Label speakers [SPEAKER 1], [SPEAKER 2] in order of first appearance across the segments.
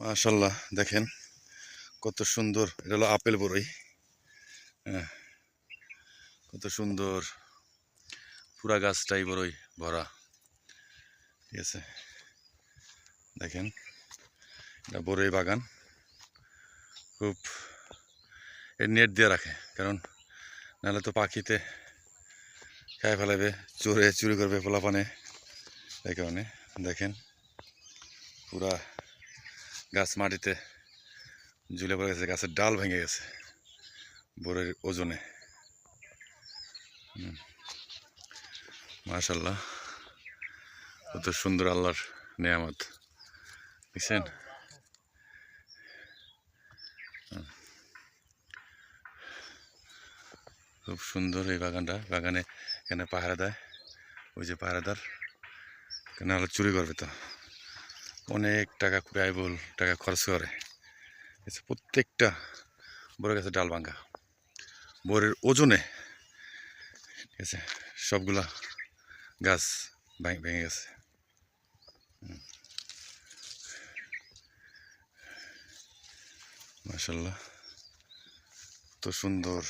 [SPEAKER 1] মাশাআল্লাহ দেখেন কত সুন্দর, এটা হলো আপেল বড়ই। হ্যাঁ, কত সুন্দর, পুরা গাছটাই বড়ই ভরা। ঠিক আছে, দেখেন এটা বড়ই বাগান। খুব এর নেট দিয়ে রাখে, কারণ নাহলে তো পাখিতে খায় ফেলাবে, চুরি করবে পোলাপানে। এই কারণে দেখেন পুরা গাছ মাটিতে ঝুলে পড়ে গেছে, গাছের ডাল ভেঙে গেছে বড়ের ওজনে। মাশাআল্লাহ কত সুন্দর আল্লাহর নেয়ামত, বুঝছেন? খুব সুন্দর এই বাগানটা। বাগানে এখানে পাহারা দেয়, ওই যে পাহারাদার, নাহলে চুরি করবে তো। অনেক টাকা ব্যয়বহুল টাকা খরচ করে প্রত্যেকটা বড় গাছের ডাল ভাঙ্গা বড়ের ওজনে। ঠিক আছে, সবগুলা গাছ ভেঙে গেছে। মাশাআল্লাহ তো সুন্দর,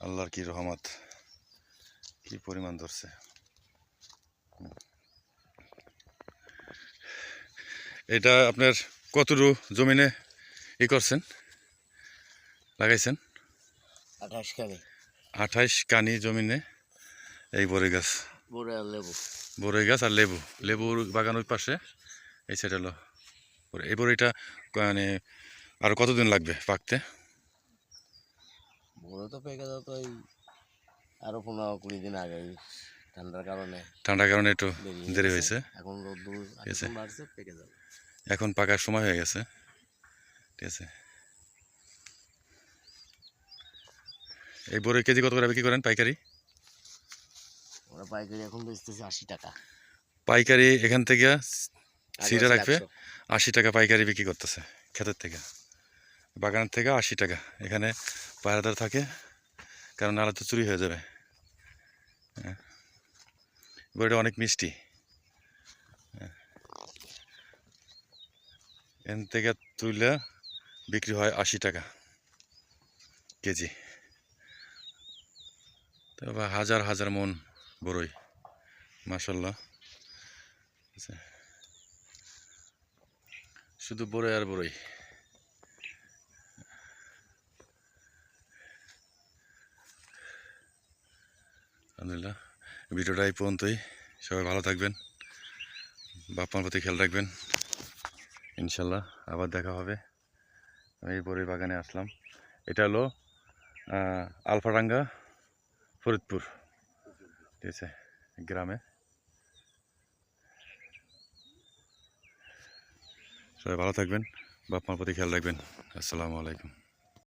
[SPEAKER 1] আল্লাহর কি রহমত, কি পরিমাণ ধরছে। এটা আপনার কতটুকু জমিনে করছেন, লাগাইছেন? 28 কানি জমিনে এই বড়ই গাছ, বড়ই গাছ আর লেবুর বাগান ওই পাশে, এই সাইড হলো এই বড়িটা। মানে আর কতদিন লাগবে পাকতে?
[SPEAKER 2] বড় তো পেকে যেত আরো 15-20 দিন আগে,
[SPEAKER 1] ঠান্ডার কারণে একটু দেরি হয়েছে।
[SPEAKER 2] এখন রোদ্দুর বাড়ছে, পেকে যাবে,
[SPEAKER 1] এখন পাকার সময় হয়ে গেছে। ঠিক আছে, এই বড়ই কেজি কত করে বিক্রি করেন পাইকারি?
[SPEAKER 2] ওরা পাইকারি এখন বেচতেছে 80 টাকা।
[SPEAKER 1] পাইকারি এখান থেকে সিরা রাখবে 80 টাকা পাইকারি বিক্রি করতেছে, ক্ষেতের থেকে, বাগানের থেকে 80 টাকা। এখানে পাহারাদার থাকে, কারণ নাহলে তো চুরি হয়ে যাবে। হ্যাঁ, বড়িটা অনেক মিষ্টি। এখান থেকে তুলে বিক্রি হয় 80 টাকা কেজি। তবে হাজার হাজার মন বড়ই, মাশাআল্লাহ। শুধু বড়ই আর বড়ই। আলহামদুলিল্লাহ, ভিডিওটা এই পর্যন্তই। সবাই ভালো থাকবেন, বাপ মার প্রতি খেয়াল রাখবেন। ইনশাল্লাহ আবার দেখা হবে। আমি এই বড়ই বাগানে আসলাম, এটা হলো আলফাডাঙ্গা, ফরিদপুর। ঠিক আছে, গ্রামে। সবাই ভালো থাকবেন, বাপ মার প্রতি খেয়াল রাখবেন। আসসালামু আলাইকুম।